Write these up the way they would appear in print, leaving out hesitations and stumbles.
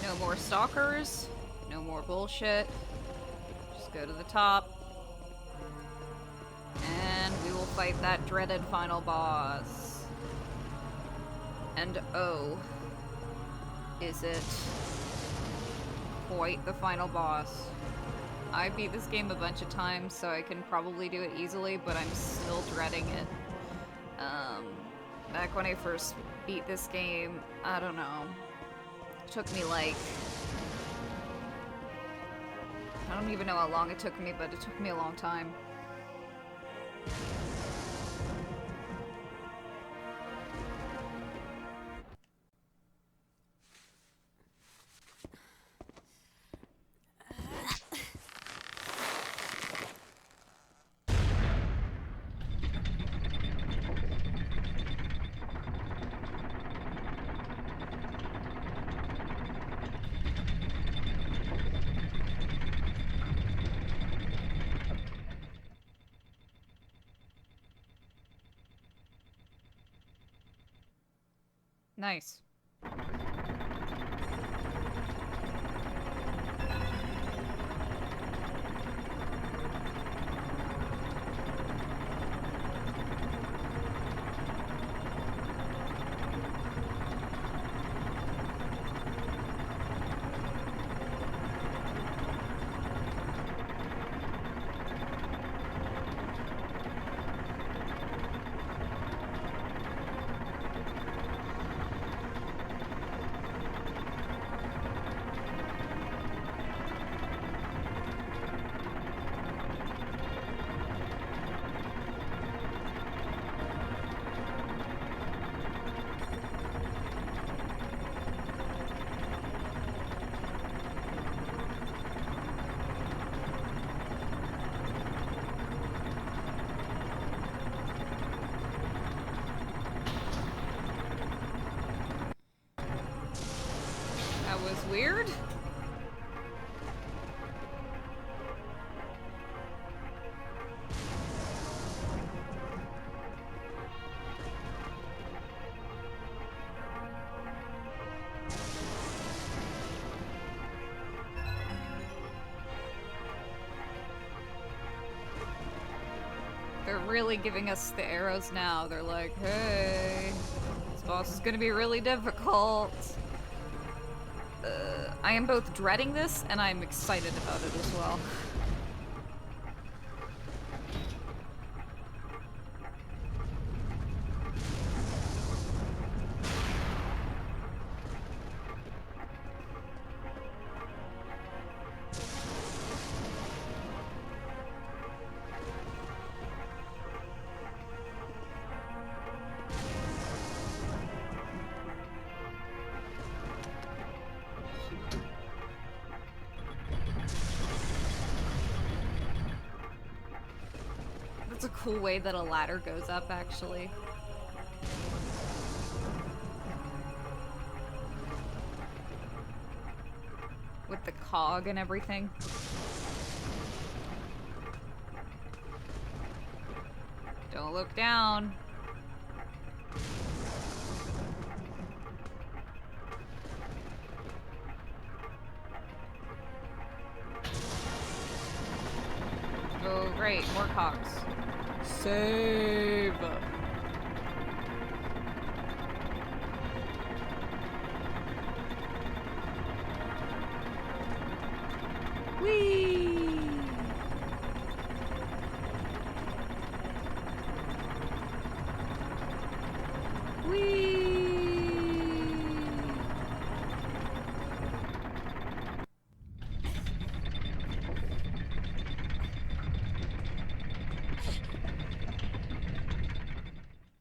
No more stalkers. No more bullshit. Just go to the top. And we will fight that dreaded final boss. And oh, is it quite the final boss. I beat this game a bunch of times, so I can probably do it easily, but I'm still dreading it. Back when I first beat this game, I don't know, it took me like... I don't even know how long it took me, but it took me a long time. Nice. That was weird. They're really giving us the arrows now. They're like, hey, this boss is gonna be really difficult. I am both dreading this and I'm excited about it as well. That's a cool way that a ladder goes up, actually. With the cog and everything. Don't look down. Oh, great, more cogs. Save! Whee! Whee!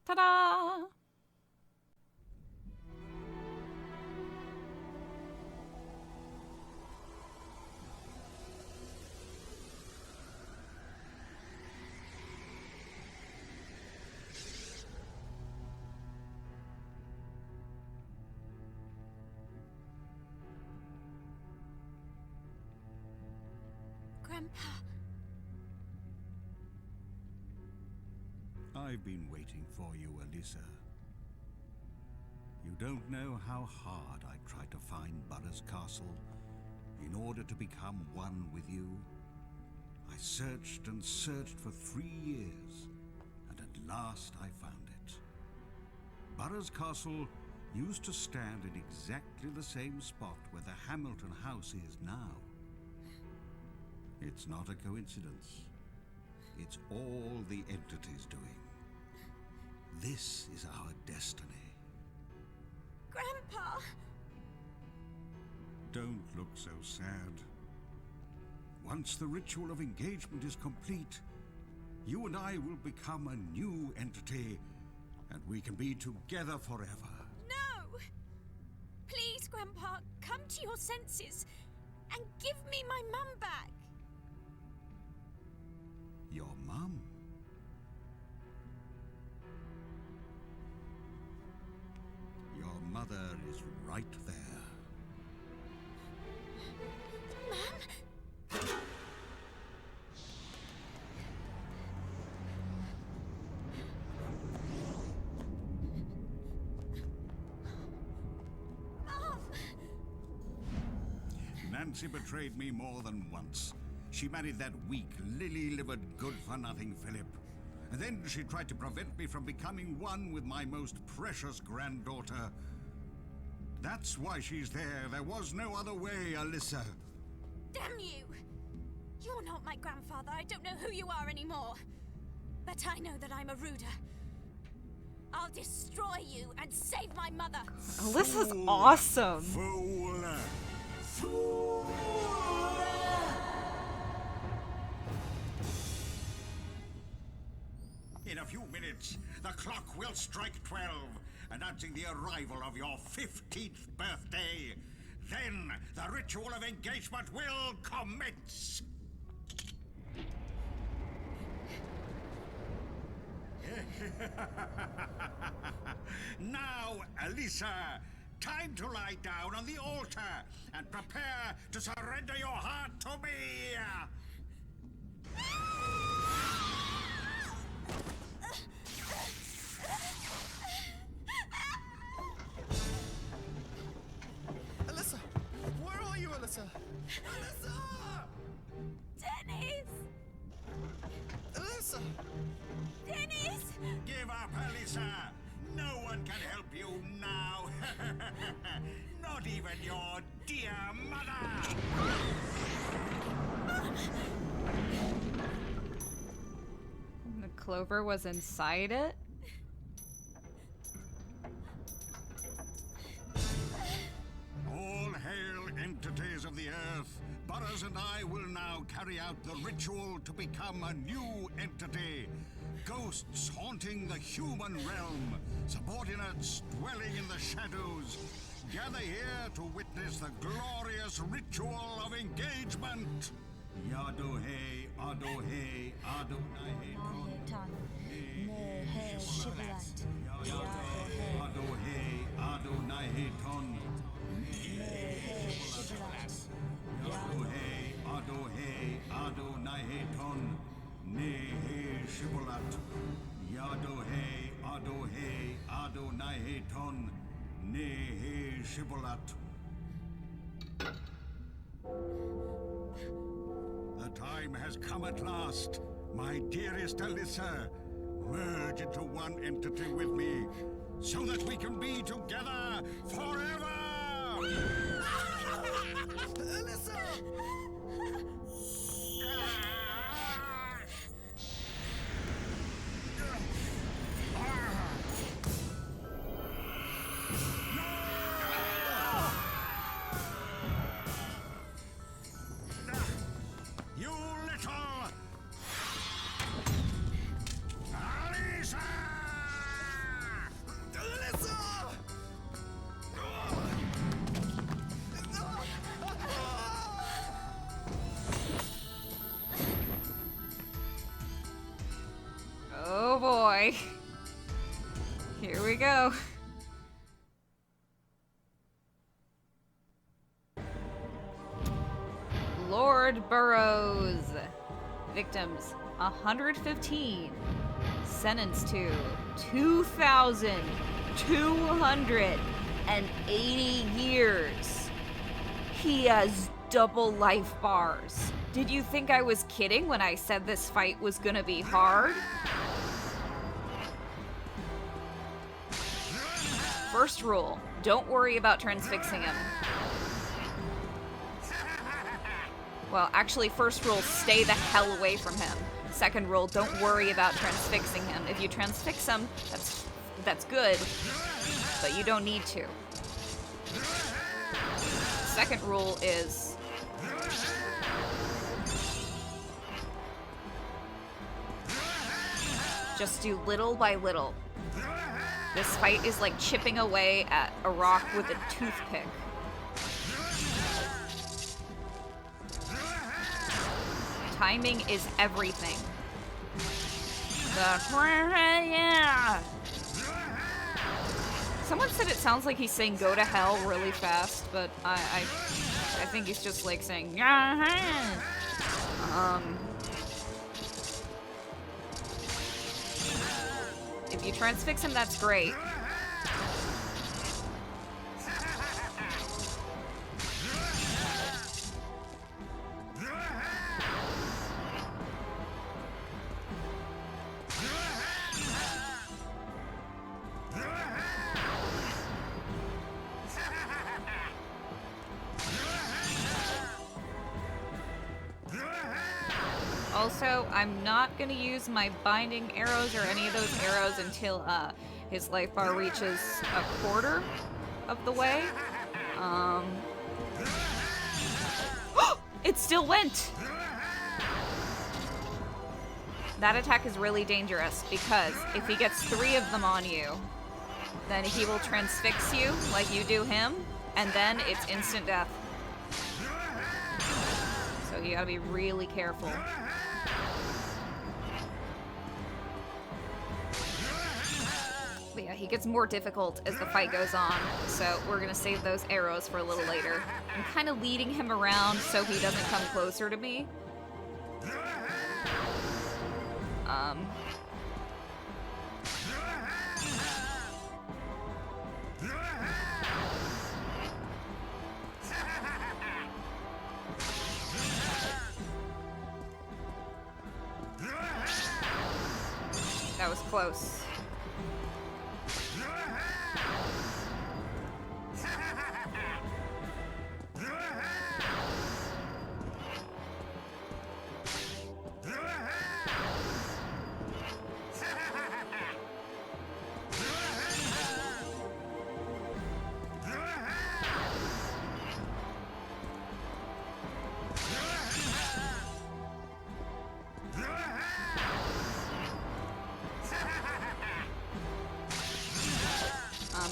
Ta-da! Grandpa. I've been waiting for you, Alyssa. You don't know how hard I tried to find Burroughs Castle in order to become one with you. I searched and searched for 3 years, and at last I found it. Burroughs Castle used to stand in exactly the same spot where the Hamilton house is now. It's not a coincidence. It's all the entity's doing. This is our destiny. Grandpa! Don't look so sad. Once the ritual of engagement is complete, you and I will become a new entity, and we can be together forever. No! Please, Grandpa, come to your senses and give me my mum back. Your mum? Your mother is right there. Mum? Mum! Nancy betrayed me more than once. She married that weak, lily-livered, good-for-nothing Philip. And then she tried to prevent me from becoming one with my most precious granddaughter. That's why she's there. There was no other way, Alyssa. Damn you! You're not my grandfather. I don't know who you are anymore. But I know that I'm a ruder. I'll destroy you and save my mother. Alyssa's Fool! awesome. Fool! Fool! In a few minutes, the clock will strike 12, announcing the arrival of your 15th birthday. Then, the ritual of engagement will commence. Now, Alyssa, time to lie down on the altar and prepare to surrender your heart to me. Alyssa! Where are you, Alyssa? Alyssa! Dennis! Alyssa! Dennis! Give up, Alyssa. No one can help you now. Not even your dear mother. The clover was inside it? All hail, entities of the earth. Burroughs and I will now carry out the ritual to become a new entity. Ghosts haunting the human realm. Subordinates dwelling in the shadows. Gather here to witness the glorious ritual of engagement. Yadohe, Adohe, Adonai Ton. Nehe Shibalat. Adohe, Adonai Ton. Nehe Shibalat. Adohe, Adohe, Adonai Ton. Nehe Shibolat. Yadohe, Adohe, Adonai Ton. Nehe Shibolat. The time has come at last, my dearest Alyssa. Merge into one entity with me, so that we can be together forever! Alyssa! You little... Alyssa! Alyssa! Oh boy. Here we go. Lord Burroughs. Victims 115. sentenced to 2,280 years. He has double life bars. Did you think I was kidding when I said this fight was gonna be hard? First rule, don't worry about transfixing him. Well, actually, first rule, stay the hell away from him. Second rule, don't worry about transfixing him. If you transfix him, that's good, but you don't need to. Second rule is just do little by little. This fight is like chipping away at a rock with a toothpick. Timing is everything. Yeah. Someone said it sounds like he's saying "go to hell" really fast, but I think he's just like saying If you transfix him, that's great. Also, I'm not gonna use my binding arrows or any of those arrows until his life bar reaches a quarter of the way. It still went! That attack is really dangerous because if he gets 3 of them on you, then he will transfix you like you do him, and then it's instant death. So you gotta be really careful. But yeah, he gets more difficult as the fight goes on, so we're gonna save those arrows for a little later. I'm kind of leading him around so he doesn't come closer to me. That was close.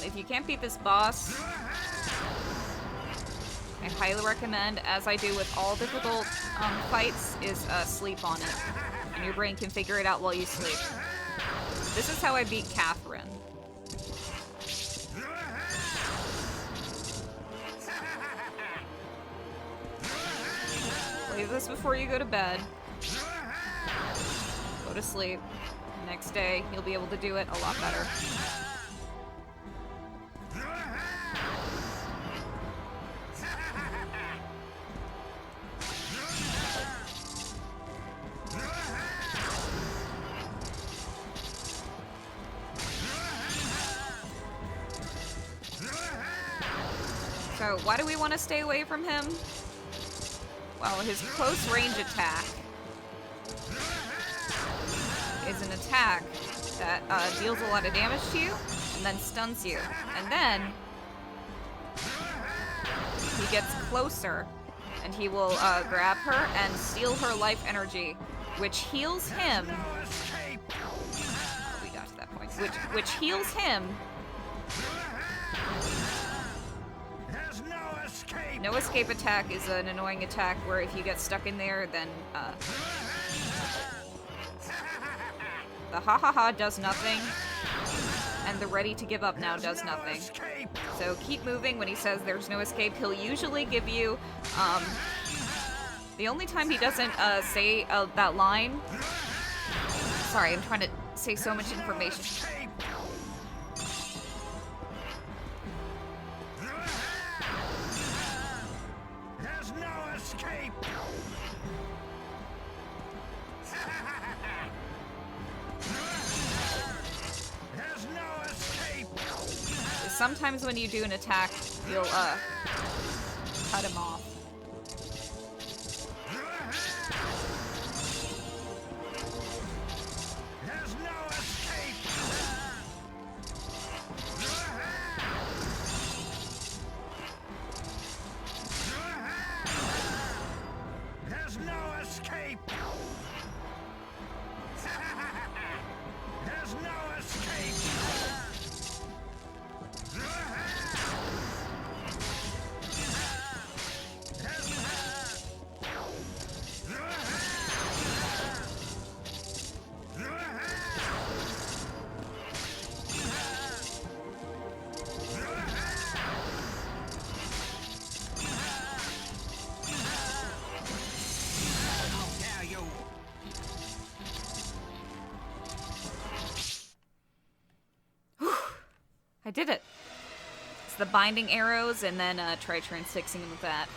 If you can't beat this boss, I highly recommend, as I do with all difficult fights, is sleep on it. And your brain can figure it out while you sleep. This is how I beat Catherine. Play this before you go to bed. Go to sleep. Next day, you'll be able to do it a lot better. So, why do we want to stay away from him? Well, his close range attack is an attack that deals a lot of damage to you and then stuns you. And then he gets closer and he will grab her and steal her life energy, which heals him. We got to that point. Which heals him. No escape attack is an annoying attack where if you get stuck in there, then the ha-ha-ha does nothing, and the ready to give up now does nothing. So keep moving. When he says there's no escape, he'll usually give you, the only time he doesn't say that line, Sorry, I'm trying to say so much information. There's no escape. There's no escape. Sometimes when you do an attack, you'll cut him off. There's no escape. There's no escape. There's no escape. How dare you? I did it. It's the binding arrows, and then try transfixing him with that.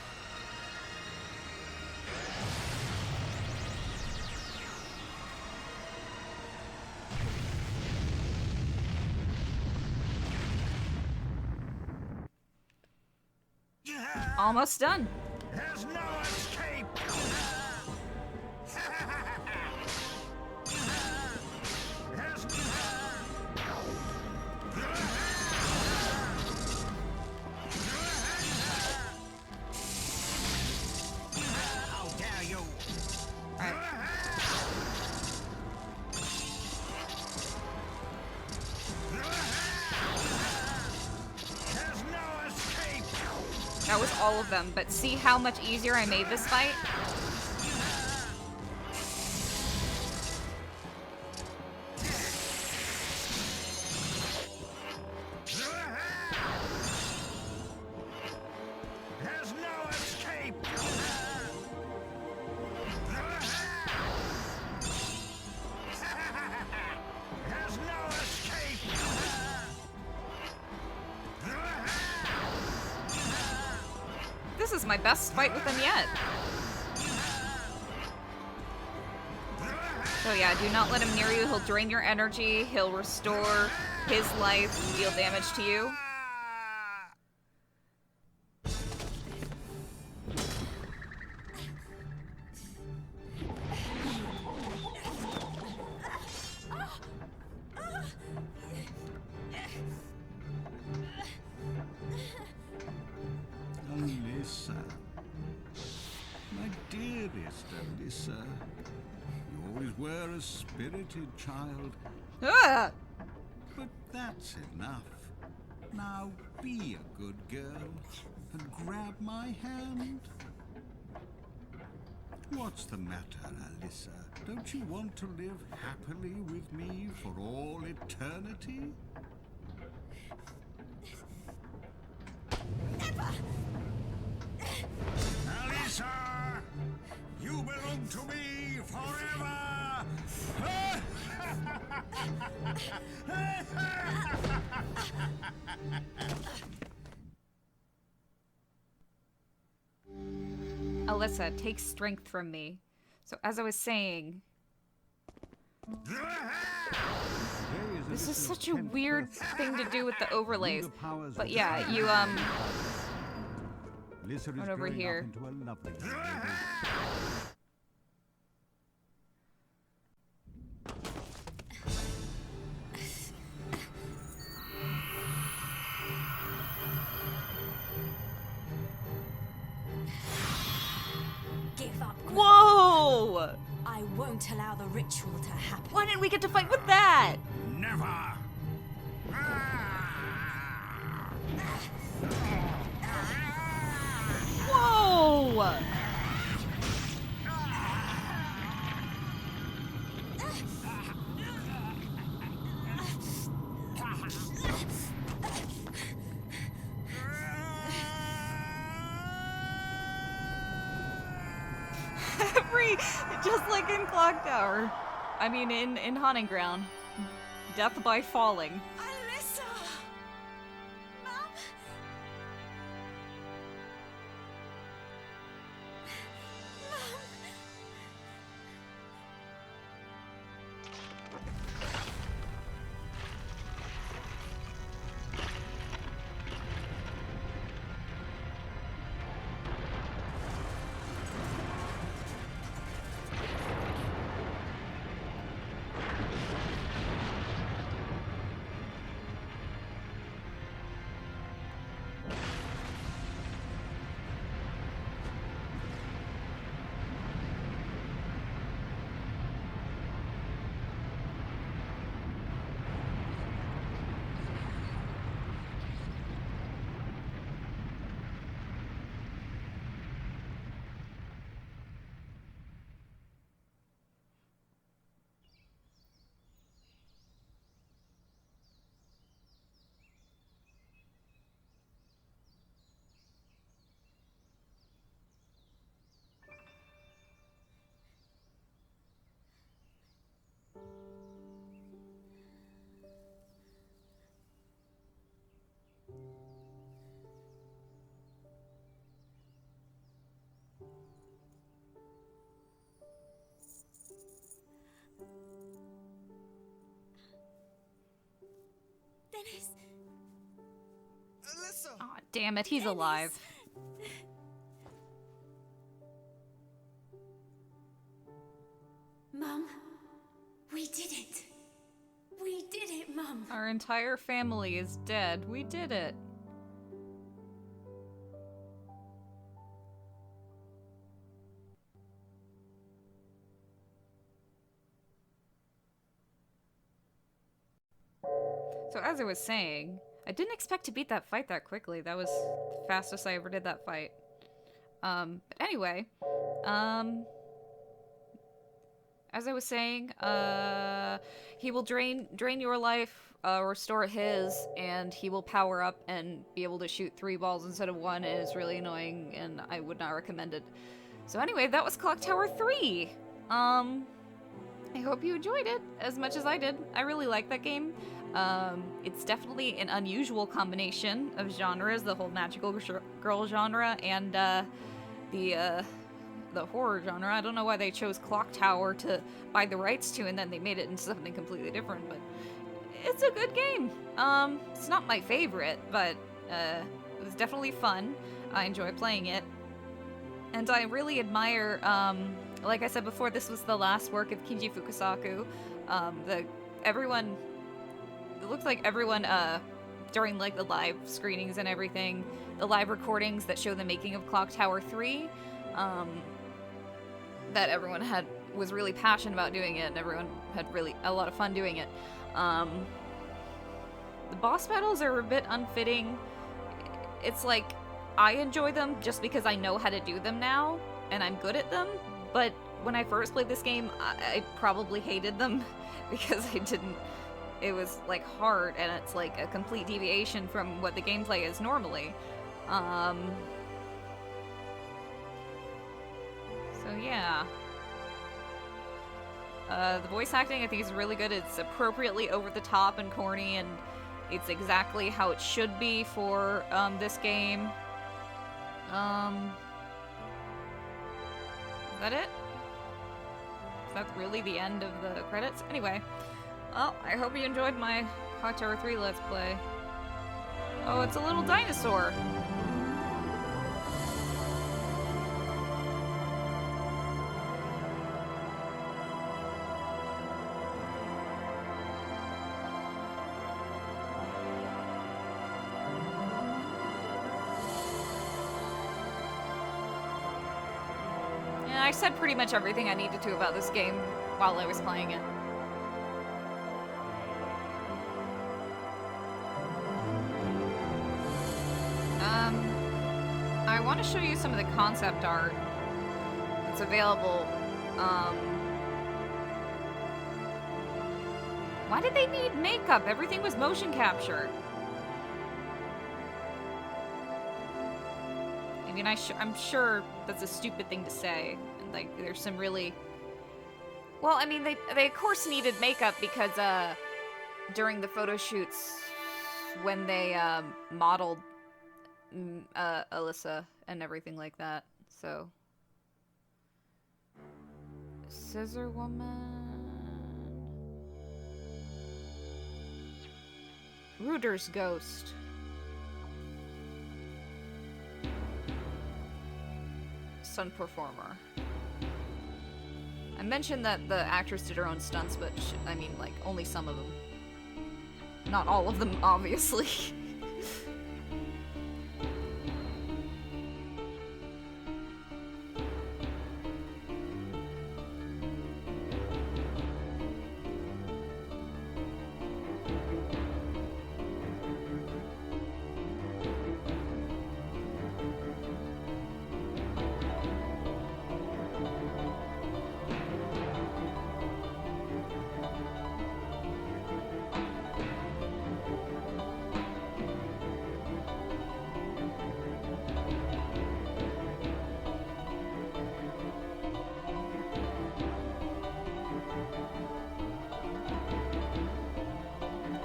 Almost done. There's no escape. How dare you? Alright. There's no escape. That was all of them, but see how much easier I made this fight? There's no escape. There's no escape. This is my best fight with them yet. So yeah, do not let him near you. He'll drain your energy. He'll restore his life and deal damage to you. Alyssa. My dearest Alyssa. You always were a spirited child, Ah! but that's enough. Now be a good girl and grab my hand. What's the matter, Alyssa? Don't you want to live happily with me for all eternity? Alyssa! You belong to me forever! Alyssa, take strength from me. So as I was saying, this is such a weird thing to do with the overlays. But yeah, you run over here. Give up. Whoa! I won't allow the ritual to happen. Why didn't we get to fight with that? Never! Whoa! Just like in Clock Tower. I mean, in Haunting Ground. Death by falling. Alyssa! Mom? Mom? Dennis. Alyssa! Aw, damn it, he's alive. Mum, we did it. We did it, Mum. Our entire family is dead. We did it. So as I was saying, I didn't expect to beat that fight that quickly. That was the fastest I ever did that fight. But anyway, as I was saying, he will drain your life, restore his, and he will power up and be able to shoot 3 balls instead of 1. It is really annoying, and I would not recommend it. So anyway, that was Clock Tower 3. I hope you enjoyed it as much as I did. I really like that game. It's definitely an unusual combination of genres, the whole magical girl genre and the horror genre. I don't know why they chose Clock Tower to buy the rights to and then they made it into something completely different, but it's a good game. It's not my favorite, but it was definitely fun. I enjoy playing it. And I really admire, like I said before, this was the last work of Kinji Fukasaku. It looks like everyone, during like the live screenings and everything, the live recordings that show the making of Clock Tower 3, that everyone was really passionate about doing it, and everyone had really a lot of fun doing it. The boss battles are a bit unfitting. It's like, I enjoy them just because I know how to do them now, and I'm good at them, but when I first played this game, I probably hated them because it was like hard, and it's like a complete deviation from what the gameplay is normally. So yeah. The voice acting I think is really good. It's appropriately over the top and corny, and it's exactly how it should be for this game. Is that it? Is that really the end of the credits? Anyway, well, I hope you enjoyed my Clock Tower 3 Let's Play. Oh, it's a little dinosaur! I said pretty much everything I needed to about this game while I was playing it. I want to show you some of the concept art that's available. Why did they need makeup? Everything was motion captured. I mean, I'm sure that's a stupid thing to say. And, like, there's some really Well, I mean, they of course needed makeup because during the photo shoots when they modeled Alyssa and everything like that. So Scissor Woman, Reuter's ghost. Stunt performer. I mentioned that the actress did her own stunts, but I mean, like, only some of them. Not all of them, obviously.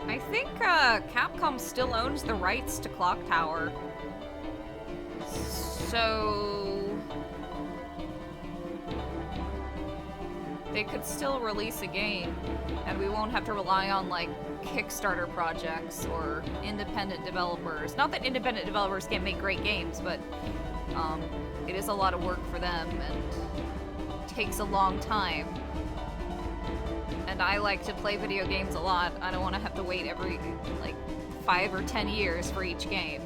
I think Capcom still owns the rights to Clock Tower. So they could still release a game, and we won't have to rely on, like, Kickstarter projects or independent developers. Not that independent developers can't make great games, but it is a lot of work for them and takes a long time. And I like to play video games a lot. I don't want to have to wait every, like, 5 or 10 years for each game.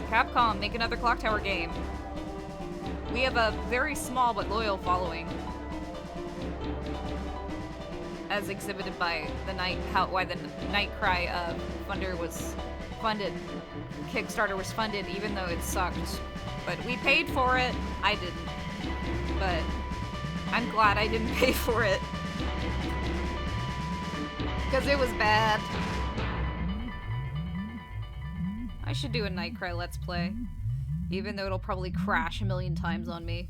Capcom, make another Clock Tower game. We have a very small but loyal following. As exhibited by the why the Nightcry funder was funded. Kickstarter was funded even though it sucked. But we paid for it. I didn't. But I'm glad I didn't pay for it. Because it was bad. I should do a Nightcry Let's Play. Even though it'll probably crash a million times on me.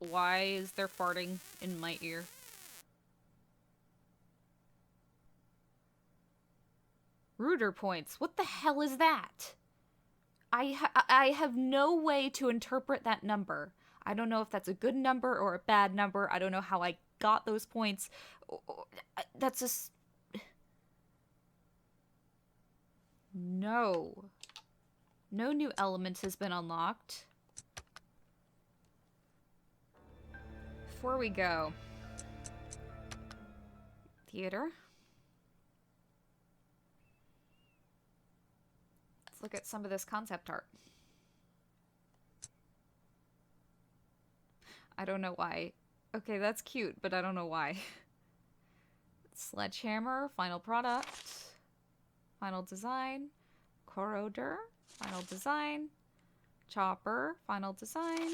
Why is there farting in my ear? Reuter points. What the hell is that? I have no way to interpret that number. I don't know if that's a good number or a bad number. I don't know how I got those points. That's just... No. No new element has been unlocked. Before we go... Theater. Let's look at some of this concept art. I don't know why. Okay, that's cute, but I don't know why. Sledgehammer, final product. Final design. Corroder, final design. Chopper, final design.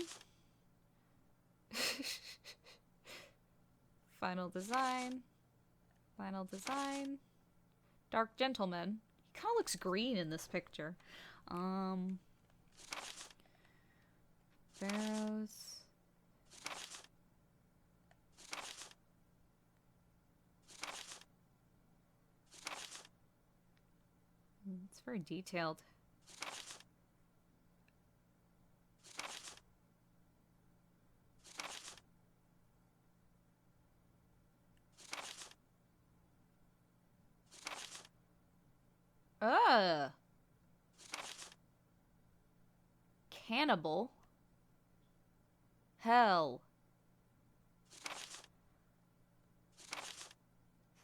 Final design. Final design. Dark Gentleman. He kind of looks green in this picture. Burroughs. It's very detailed. Cannibal? Hell.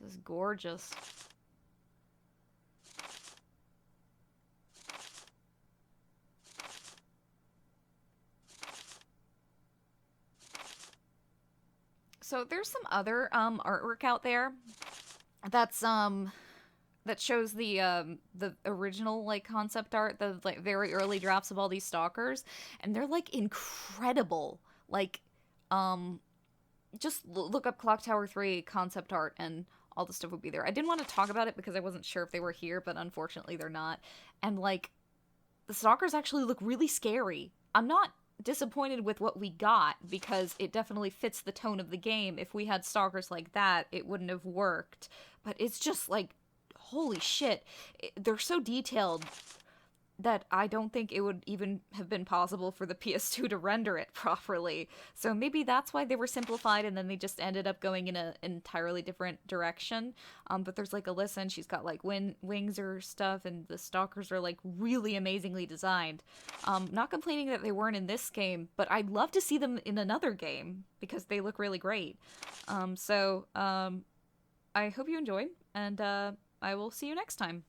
This is gorgeous. So there's some other artwork out there that's that shows the original, like, concept art, the, like, very early drafts of all these stalkers, and they're, like, incredible. Like, just look up Clock Tower 3 concept art, and all the stuff would be there. I didn't want to talk about it because I wasn't sure if they were here, but unfortunately they're not. And, like, the stalkers actually look really scary. I'm not disappointed with what we got because it definitely fits the tone of the game. If we had stalkers like that, it wouldn't have worked. But it's just, like, holy shit. They're so detailed that I don't think it would even have been possible for the PS2 to render it properly. So maybe that's why they were simplified and then they just ended up going in an entirely different direction. But there's like Alyssa and she's got like wings or stuff, and the stalkers are like really amazingly designed. Not complaining that they weren't in this game, but I'd love to see them in another game because they look really great. I hope you enjoyed, and I will see you next time.